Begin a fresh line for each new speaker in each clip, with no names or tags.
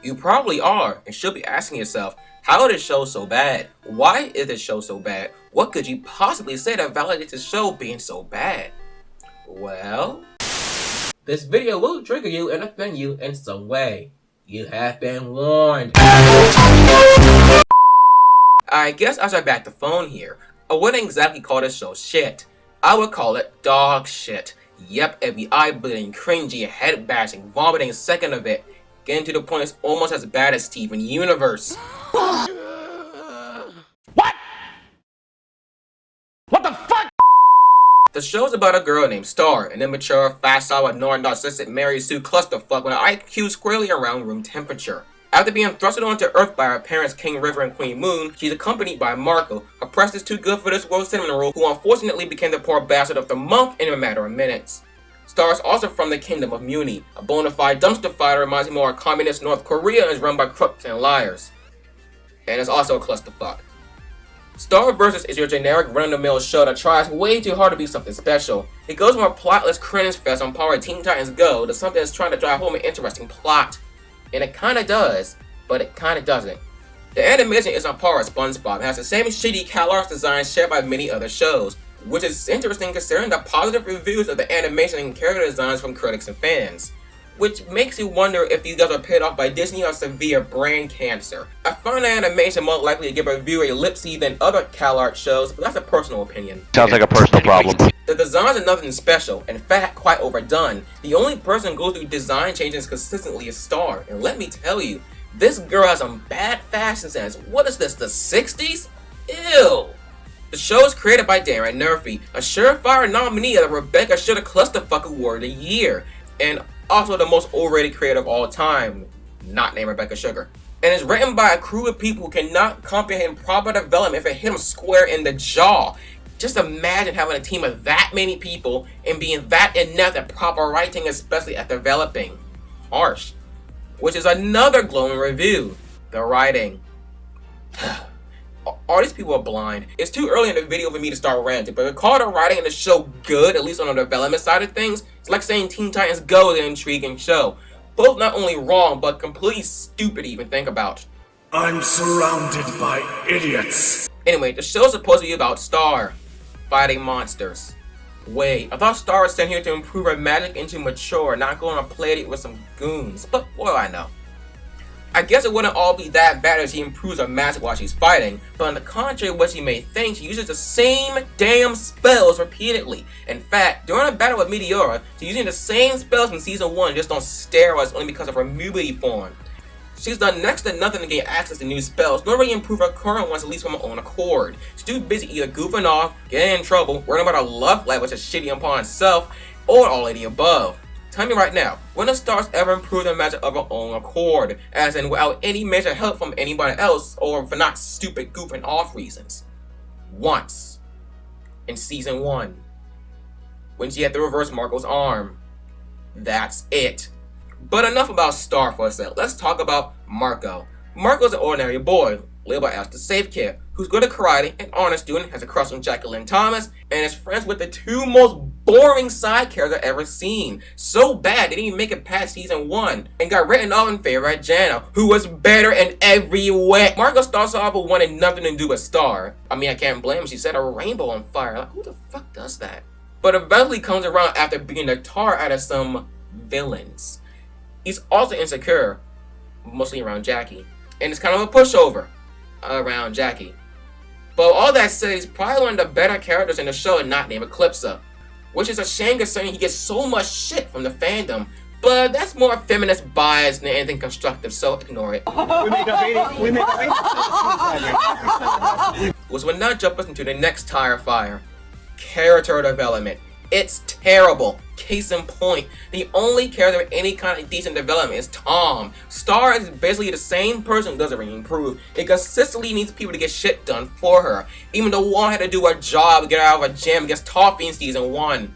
You probably are and should be asking yourself, how is this show so bad? Why is this show so bad? What could you possibly say that validates the show being so bad? Well, this video will trigger you and offend you in some way. You have been warned. I guess I should back the phone here. I wouldn't exactly call this show shit. I would call it dog shit. Yep, every eye-bleeding, cringy, head-bashing, vomiting second of it. Getting to the point it's almost as bad as Steven Universe.
What? What the fuck?
The show's about a girl named Star, an immature, facile, ignoring, narcissistic Mary Sue clusterfuck with an IQ squarely around room temperature. After being thrusted onto Earth by her parents King River and Queen Moon, she's accompanied by Marco, a precious too good for this world cinnamon roll who unfortunately became the poor bastard of the month in a matter of minutes. Star is also from the kingdom of Muni, a bona fide dumpster fire reminds me more of communist North Korea and is run by crooks and liars. And it's also a clusterfuck. Star Versus is your generic run-of-the-mill show that tries way too hard to be something special. It goes from a plotless cringe fest on par with Teen Titans Go to something that's trying to drive home an interesting plot. And it kinda does, but it kinda doesn't. The animation is on par with Spongebob and has the same shitty CalArts design shared by many other shows, which is interesting considering the positive reviews of the animation and character designs from critics and fans. Which makes you wonder if these guys are paid off by Disney or severe brain cancer. I find the animation more likely to give a viewer a lip-see than other CalArts shows, but that's a personal opinion.
Sounds like a personal problem.
The designs are nothing special, in fact quite overdone. The only person who goes through design changes consistently is Star, and let me tell you, this girl has some bad fashion sense. What is this, the 60s? Ew! The show is created by Darren Murphy, a surefire nominee of the Rebecca Sugar Clusterfuck Award of the Year, and also the most overrated creator of all time, not named Rebecca Sugar. And is written by a crew of people who cannot comprehend proper development if it hit them square in the jaw. Just imagine having a team of that many people and being that inept at proper writing, especially at developing. Harsh. Which is another glowing review. The writing. All these people are blind. It's too early in the video for me to start ranting, but to call the writing in the show good, at least on the development side of things, it's like saying Teen Titans Go is an intriguing show. Both not only wrong, but completely stupid to even think about.
I'm surrounded by idiots.
Anyway, the show's supposed to be about Star fighting monsters. Wait, I thought Star was sent here to improve her magic into mature, not going on a play date with some goons, but what do I know? I guess it wouldn't all be that bad if she improves her magic while she's fighting, but on the contrary of what she may think, she uses the same damn spells repeatedly. In fact, during a battle with Meteora, she's using the same spells from Season 1 just on steroids only because of her mutability form. She's done next to nothing to gain access to new spells, nor really improve her current ones at least from her own accord. She's too busy either goofing off, getting in trouble, worrying about her love life which is shitty upon itself, or all of the above. Tell me right now, when have Stars ever improved their magic of her own accord, as in without any major help from anybody else, or for not stupid goofing off reasons? Once. In Season 1. When she had to reverse Marco's arm. That's it. But enough about Star for a sec. Let's talk about Marco. Marco's an ordinary boy, labeled as the safe kid, who's good at karate, an honest student, has a crush on Jacqueline Thomas, and is friends with the two most boring side characters I've ever seen. So bad they didn't even make it past Season 1, and got written off in favor of Jana, who was better in every way. Marco starts off with wanting nothing to do with Star. I mean, I can't blame him, she set a rainbow on fire. Like, who the fuck does that? But eventually comes around after beating the tar out of some villains. He's also insecure, mostly around Jackie, and it's kind of a pushover around Jackie. But all that said, he's probably one of the better characters in the show and not named Eclipsa, which is a shame considering he gets so much shit from the fandom. But that's more feminist bias than anything constructive, so ignore it. Which will now jump us into the next tire fire. Character development. It's terrible. Case in point, the only character with any kind of decent development is Tom. Star is basically the same person who doesn't really improve. It consistently needs people to get shit done for her. Even the one had to do her job, get her out of a gym against Toffee in Season 1.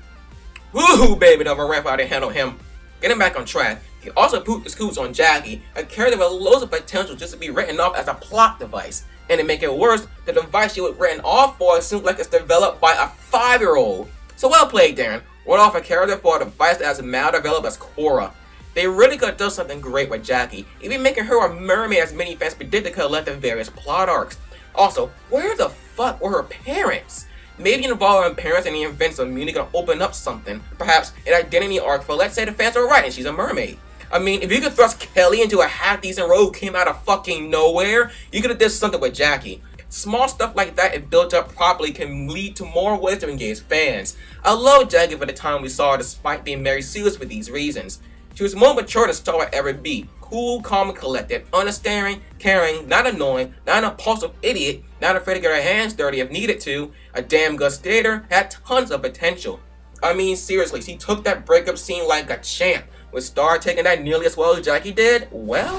Woohoo, baby, the ref out to handle him. Getting back on track, he also pooped the scoops on Jackie, a character with loads of potential just to be written off as a plot device. And to make it worse, the device she was written off for seems like it's developed by a 5-year-old. So well played, Darren. Wrote off a character for a device that has maldeveloped as Korra. They really could have done something great with Jackie. Even making her a mermaid as many fans predicted could have led to various plot arcs. Also, where the fuck were her parents? Maybe involving parents and the events of Munich can open up something. Perhaps an identity arc for, let's say, the fans are right and she's a mermaid. I mean, if you could thrust Kelly into a half-decent role who came out of fucking nowhere, you could have did something with Jackie. Small stuff like that, if built up properly, can lead to more ways to engage fans. I love Jackie for the time we saw her despite being very serious for these reasons. She was more mature than Star would ever be. Cool, calm, and collected, understanding, caring, not annoying, not an impulsive idiot, not afraid to get her hands dirty if needed to, a damn good skater, had tons of potential. I mean, seriously, she took that breakup scene like a champ. With Star taking that nearly as well as Jackie did, well...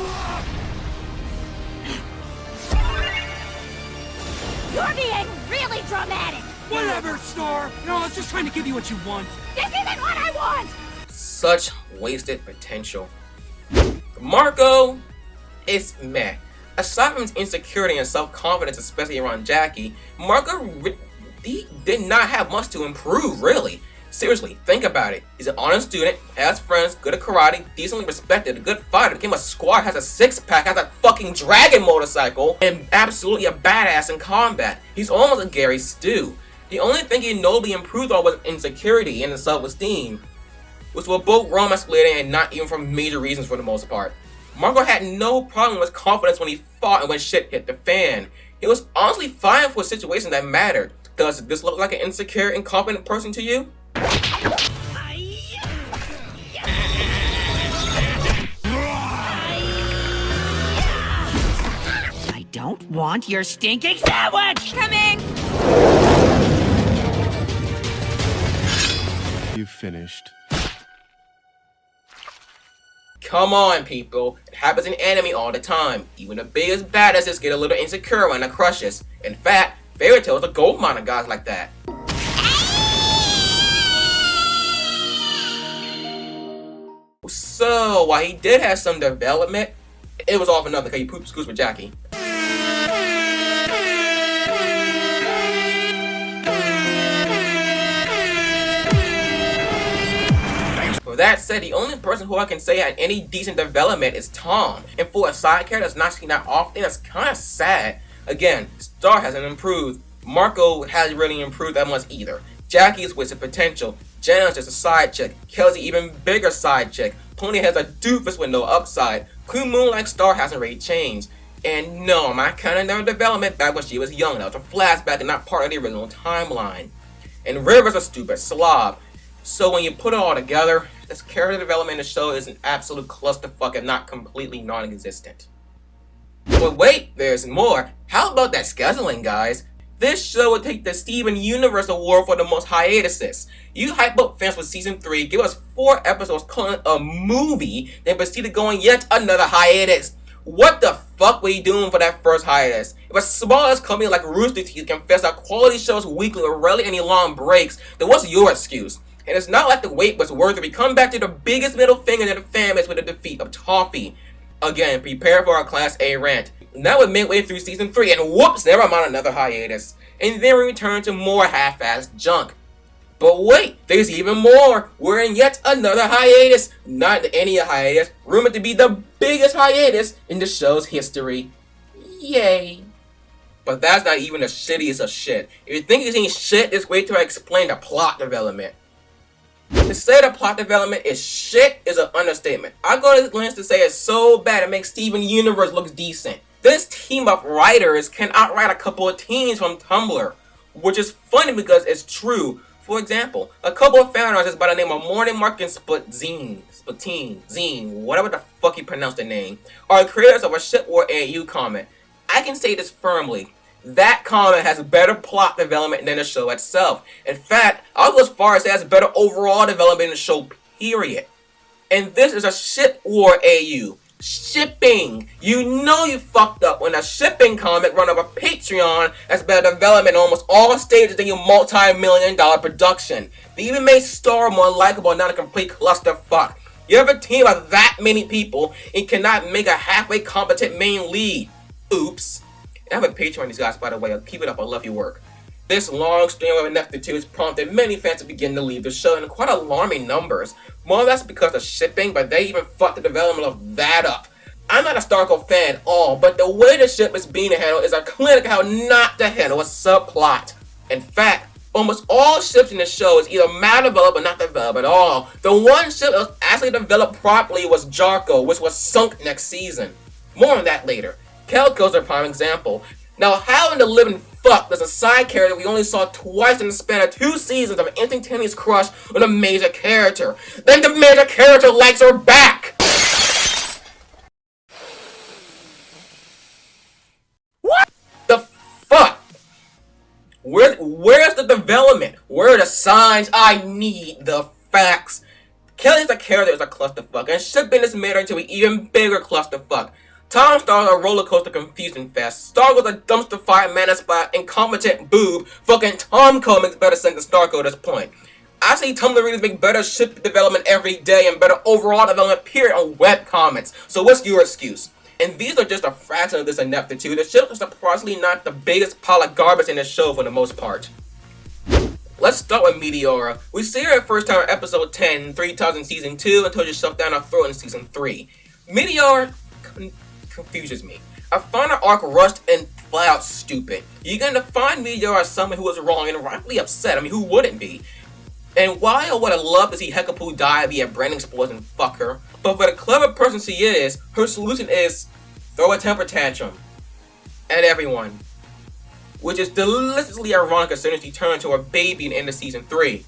You're being really dramatic!
Whatever, Star! No, I was just trying to give you what you want.
This isn't what I want!
Such wasted potential. Marco is meh. Aside from his insecurity and self-confidence, especially around Jackie, Marco he did not have much to improve, really. Seriously, think about it. He's an honest student, has friends, good at karate, decently respected, a good fighter, became a squad, has a six-pack, has a fucking dragon motorcycle, and absolutely a badass in combat. He's almost a Gary Stu. The only thing he nobly improved on was insecurity and self-esteem, which were both romance-related and not even for major reasons for the most part. Marco had no problem with confidence when he fought and when shit hit the fan. He was honestly fine for situations that mattered. Does this look like an insecure, incompetent person to you?
I don't want your stinking sandwich!
Coming!
You finished.
Come on, people. It happens in anime all the time. Even the biggest badasses get a little insecure when it crushes. In fact, fairy tales are gold mine of guys like that. So, while he did have some development, it was all for nothing because he pooped scoops with Jackie. With that said, the only person who I can say had any decent development is Tom. And for a side character that's not seen that often, that's kind of sad. Again, Star hasn't improved. Marco hasn't really improved that much either. Jackie is wasted potential. Jenna's just a side chick. Kelly's an even bigger side chick. Pony has a doofus with no upside. Queen Moon like Star hasn't really changed. And no, my kind of never development back when she was young. That was a flashback and not part of the original timeline. And River's a stupid slob. So when you put it all together, this character development in the show is an absolute clusterfuck and not completely non-existent. But wait, there's more. How about that scheduling, guys? This show would take the Steven Universe Award for the most hiatuses. You hype up fans for season 3, give us 4 episodes calling it a movie, then proceed to go on yet another hiatus. What the fuck were you doing for that first hiatus? If a small-ass company like Rooster Teeth confess that quality shows weekly with rarely any long breaks, then what's your excuse? And it's not like the wait was worth it. We come back to the biggest middle finger to the fan base with the defeat of Toffee. Again, prepare for our Class A rant. Now we're midway through season 3 and whoops, never mind another hiatus. And then we return to more half-assed junk. But wait, there's even more. We're in yet another hiatus. Not any hiatus, rumored to be the biggest hiatus in the show's history. Yay. But that's not even the shittiest of shit. If you think it's any shit, just wait till I explain the plot development. To say the plot development is shit is an understatement. I go to lengths to say it's so bad it makes Steven Universe look decent. This team of writers can outwrite a couple of teens from Tumblr, which is funny because it's true. For example, a couple of fan artists by the name of Morning Mark and Spatine, whatever the fuck you pronounce the name, are creators of a Shit War AU comment. I can say this firmly. That comment has better plot development than the show itself. In fact, I'll go as far as it has better overall development in the show, period. And this is a Shit War AU. Shipping. You know you fucked up when a shipping comic run over Patreon has better development in almost all stages than your multi-million-dollar production. They even made Star more likable, not a complete clusterfuck. You have a team of that many people and cannot make a halfway competent main lead. Oops. I have a Patreon on these guys, by the way. I'll keep it up. I love your work. This long string of ineptitudes prompted many fans to begin to leave the show in quite alarming numbers. More or less because of shipping, but they even fucked the development of that up. I'm not a Starco fan at all, but the way the ship is being handled is a clinic how not to handle a subplot. In fact, almost all ships in the show is either maldeveloped or not developed at all. The one ship that was actually developed properly was Jarko, which was sunk next season. More on that later. Kelko's a prime example. Now, how in the living fuck does a side character we only saw twice in the span of 2 seasons of an instantaneous crush on a major character? Then the major character likes her back! What the fuck? Where's the development? Where are the signs? I need the facts. Kelly's a character is a clusterfuck, and shipping this made her into an even bigger clusterfuck. Tom Star's a roller coaster confusion fest. Star was a dumpster fire manaspot, incompetent boob. Fucking Tomco makes better sense than Starco at this point. I see Tumblr readers make better ship development every day and better overall development period on webcomics. So what's your excuse? And these are just a fraction of this ineptitude. The ship is surprisingly not the biggest pile of garbage in the show for the most part. Let's start with Meteora. We see her at first time in episode 10, 3 times in season 2 until she shoved down her throat in season 3. Meteora confuses me. I find her arc rushed and flat out stupid. You're going to find Meteora as someone who was wrong and rightfully upset. I mean, who wouldn't be? And while I would have loved to see Hekapu die via branding sports and fuck her, but for the clever person she is, her solution is throw a temper tantrum at everyone. Which is deliciously ironic considering she turned to her baby in the end of season 3.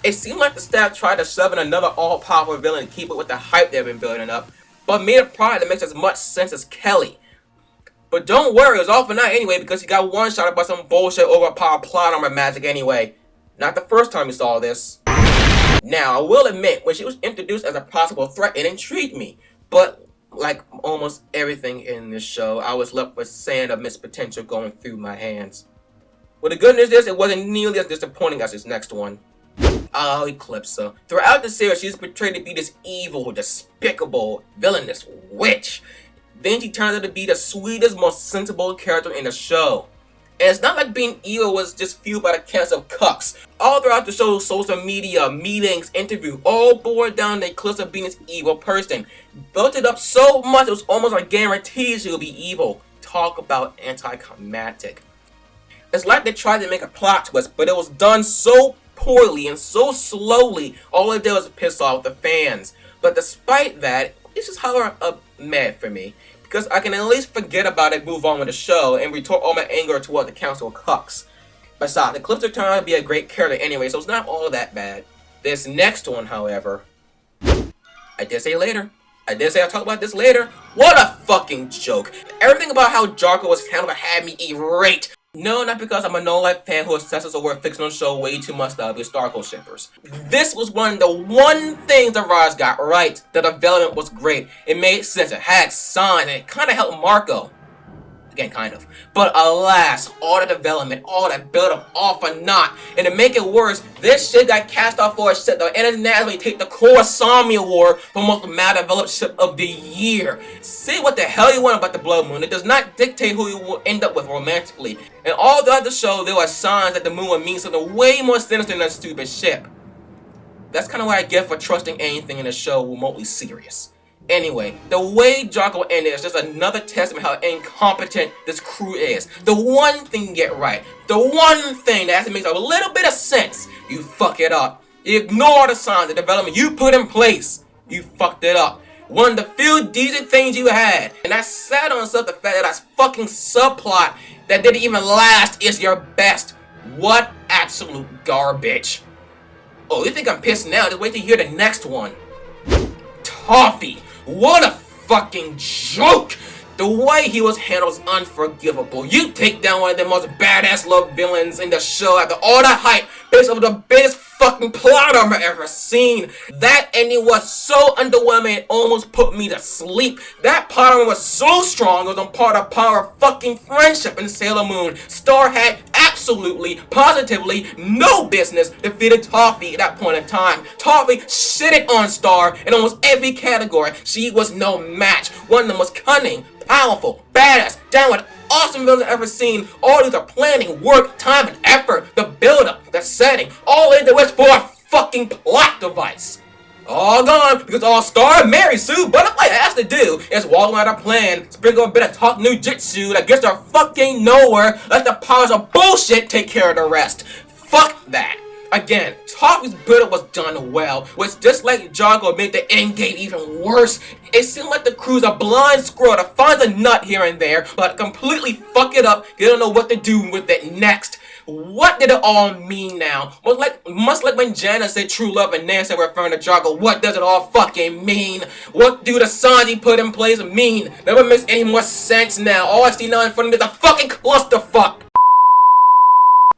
It seemed like the staff tried to shove in another all-powerful villain to keep it with the hype they've been building up, but made a product that makes as much sense as Kelly. But don't worry, it was all for naught anyway because he got one-shotted by some bullshit overpowered plot armor magic anyway. Not the first time we saw this. Now, I will admit, when she was introduced as a possible threat, it intrigued me. But, like almost everything in this show, I was left with sand of missed potential going through my hands. Well, the good news is, it wasn't nearly as disappointing as this next one. Oh, Eclipsa. Throughout the series, she's portrayed to be this evil, despicable, villainous witch. Then she turns out to be the sweetest, most sensible character in the show. And it's not like being evil was just fueled by the cancer of cucks. All throughout the show's social media, meetings, interviews, all boiled down to Eclipsa being this evil person. Built it up so much it was almost like guaranteed she would be evil. Talk about anticlimactic. It's like they tried to make a plot twist, but it was done so poorly and so slowly, all it did was piss off the fans. But despite that, it's just however mad for me, because I can at least forget about it, move on with the show, and retort all my anger toward the Council of Cucks. Besides, Eclipsa turned out to be a great character anyway, so it's not all that bad. This next one, however, I did say I'll talk about this later. What a fucking joke. Everything about how Jarko was handled had me irate. No, not because I'm a no-life fan who obsesses over a fictional show way too much to be Starco shippers. This was one of the things the writers got right. The development was great. It made sense. It had signs, and it kind of helped Marco. Again, kind of. But alas, all the development, all that build-up, all for naught. And to make it worse, this shit got cast off for a ship that internationally take the Kurosami Award for most mal-developed ship of the year. Say what the hell you want about the Blood Moon. It does not dictate who you will end up with romantically. And all throughout the show, there were signs that the moon would mean something way more sinister than a stupid ship. That's kind of what I get for trusting anything in a show remotely serious. Anyway, the way Jarko ended is just another testament how incompetent this crew is. The one thing you get right, the one thing that actually makes a little bit of sense, you fuck it up. You ignore the signs, the development you put in place, you fucked it up. One of the few decent things you had, and that's sad on itself, the fact that that fucking subplot that didn't even last is your best. What absolute garbage. Oh, you think I'm pissed now? Just wait till you hear the next one. Toffee. What a fucking joke! The way he was handled was unforgivable. You take down one of the most badass love villains in the show after all that hype based on the biggest fucking plot armor ever seen. That ending was so underwhelming it almost put me to sleep. That plot armor was so strong it was on par of power of fucking friendship in Sailor Moon. Star had absolutely, positively no business defeating Toffee at that point in time. Toffee shitted on Star in almost every category. She was no match. One of the most cunning, powerful, badass, down with awesome villains I've ever seen. All these are planning, work, time, and effort. The build-up, the setting, all into it for a fucking plot device. All gone because all Star, Mary Sue, Butterfly has to do is walk around a plan, sprinkle a bit of talk new jitsu that gets her fucking nowhere, let the powers of bullshit take care of the rest. Fuck that. Again, Toffee's build-up was done well, which just like Jargo made the endgame even worse. It seemed like the crew's a blind squirrel that finds a nut here and there, but completely fuck it up, they don't know what to do with it next. What did it all mean now? Much like when Jana said true love and Nancy referring to Jargo, what does it all fucking mean? What do the Sanji put in place mean? Never makes any more sense now. All I see now in front of me is a fucking clusterfuck.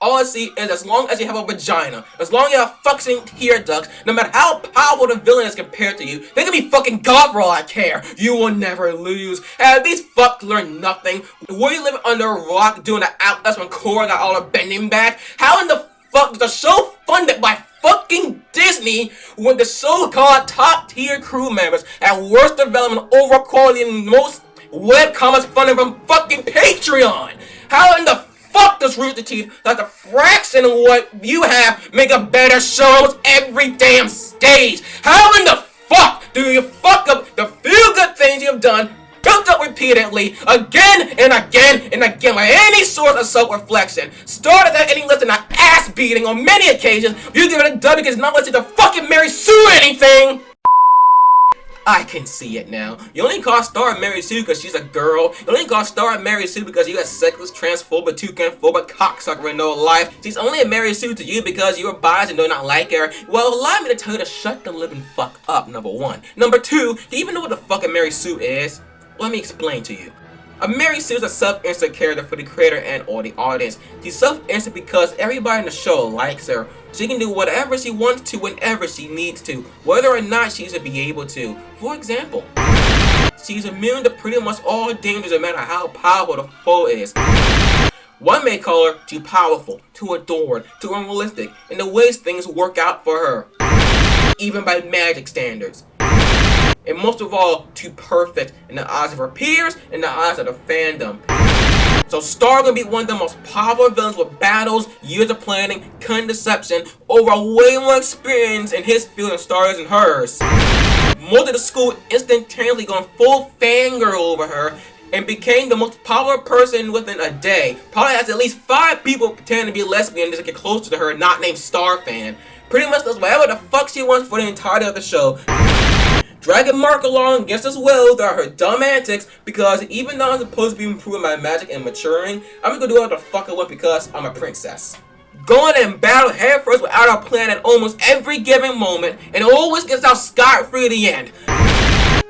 All I see is as long as you have a vagina, as long as you have fucking tear ducts, no matter how powerful the villain is compared to you, they can be fucking God for all I care. You will never lose. Have these fucks learned nothing? Were you living under a rock doing the outlets when Korra got all the bending back? How in the fuck is the show funded by fucking Disney when the so-called top tier crew members have worse development, over quality, and most webcomics funded from fucking Patreon? How in the fuck does Rooster Teeth like a fraction of what you have make a better show almost every damn stage? How in the fuck do you fuck up the few good things you've done, built up repeatedly, again and again and again, with any sort of self-reflection? Started at any less than an ass beating on many occasions, you give it a W because it's not listening to fucking Mary Sue or anything! I can see it now. You only call Star Mary Sue because she's a girl. You only call Star Mary Sue because you got sexist, transphobic, toucan-phobic cocksucker in no life. She's only a Mary Sue to you because you're biased and do not like her. Well, allow me to tell you to shut the living fuck up, number one. Number two, do you even know what the fuck a Mary Sue is? Let me explain to you. A Mary Sue is a self-insert character for the creator and or the audience. She's self-insert because everybody in the show likes her. She can do whatever she wants to whenever she needs to, whether or not she should be able to. For example, she's immune to pretty much all dangers no matter how powerful the foe is. One may call her too powerful, too adored, too unrealistic in the ways things work out for her, even by magic standards. And most of all, too perfect in the eyes of her peers and the eyes of the fandom. So Star gonna be one of the most powerful villains with battles, years of planning, cunning deception, over way more experience in his field than Star is in hers. Most of the school instantaneously gone full fangirl over her and became the most popular person within a day. Probably has at least 5 people pretending to be lesbian just to get closer to her, not named Star fan. Pretty much does whatever the fuck she wants for the entirety of the show. Dragging Mark along against his will through her dumb antics because even though I'm supposed to be improving my magic and maturing, I'm gonna do whatever the fuck I want because I'm a princess. Going and battle headfirst without a plan at almost every given moment and always gets out scot-free at the end.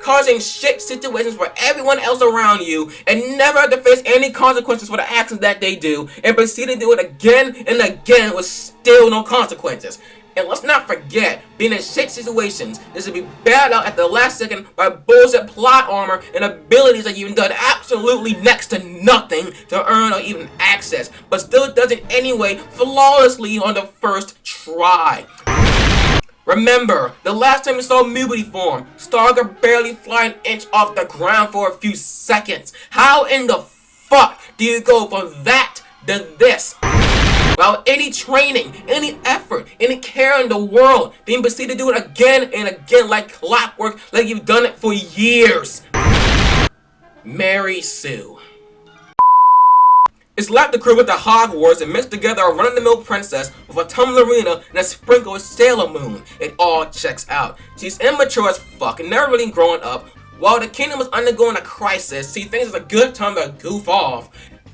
Causing shit situations for everyone else around you and never have to face any consequences for the actions that they do and proceed to do it again and again with still no consequences. And let's not forget, being in shit situations, this would be bailed out at the last second by bullshit plot armor and abilities that you've done absolutely next to nothing to earn or even access, but still does it anyway flawlessly on the first try. Remember, the last time you saw Mubity form, Star could barely fly an inch off the ground for a few seconds. How in the fuck do you go from that to this? Without any training, any effort, any care in the world, then proceed to do it again and again like clockwork, like you've done it for years. Mary Sue. It's like the crew with the Hogwarts and mixed together a run-of-the-mill princess with a Tumblrina and a sprinkle of Sailor Moon. It all checks out. She's immature as fuck and never really growing up. While the kingdom is undergoing a crisis, she thinks it's a good time to goof off.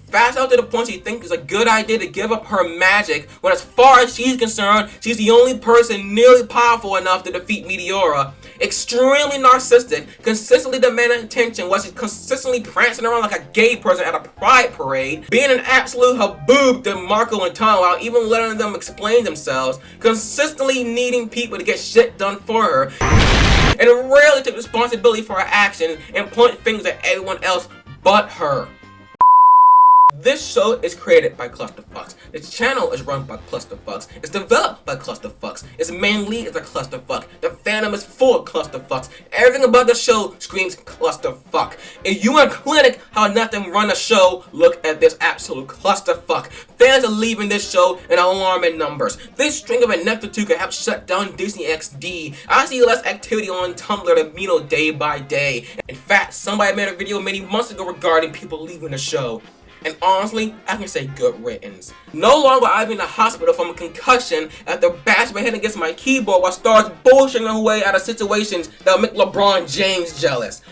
Fast out to the point she thinks it's a good idea to give up her magic when as far as she's concerned, she's the only person nearly powerful enough to defeat Meteora. Extremely narcissistic, consistently demanding attention while she's consistently prancing around like a gay person at a pride parade, being an absolute haboob to Marco and Tom while even letting them explain themselves, consistently needing people to get shit done for her, and rarely take responsibility for her actions and point fingers at everyone else but her. This show is created by clusterfucks. This channel is run by clusterfucks. It's developed by clusterfucks. Its main lead is a clusterfuck. The fandom is full of clusterfucks. Everything about the show screams clusterfuck. If you in a clinic how not to run a show, look at this absolute clusterfuck. Fans are leaving this show in alarming numbers. This string of ineptitude could have shut down Disney XD. I see less activity on Tumblr than Mino day by day. In fact, somebody made a video many months ago regarding people leaving the show. And honestly, I can say good riddance. No longer will I be in the hospital from a concussion after bashing my head against my keyboard while stars bullshitting her way out of situations that will make LeBron James jealous.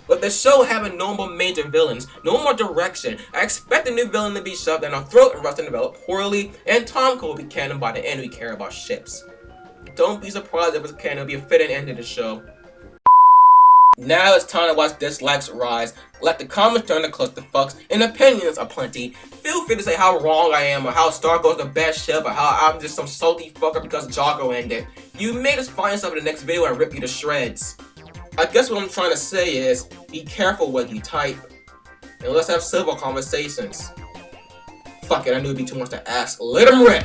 With the show having no more major villains, no more direction, I expect the new villain to be shoved down our throat and Rustin develop poorly, and Tomko will be canon by the end we care about ships. Don't be surprised if it's canon, it'll be a fitting end to the show. Now it's time to watch dislikes rise. Let the comments turn to clusterfucks, and opinions are plenty. Feel free to say how wrong I am, or how Star Goes the best ship, or how I'm just some salty fucker because Jocko ended. You may just find yourself in the next video and rip you to shreds. I guess what I'm trying to say is, be careful what you type, and let's have civil conversations. Fuck it, I knew it'd be too much to ask. Let him rip!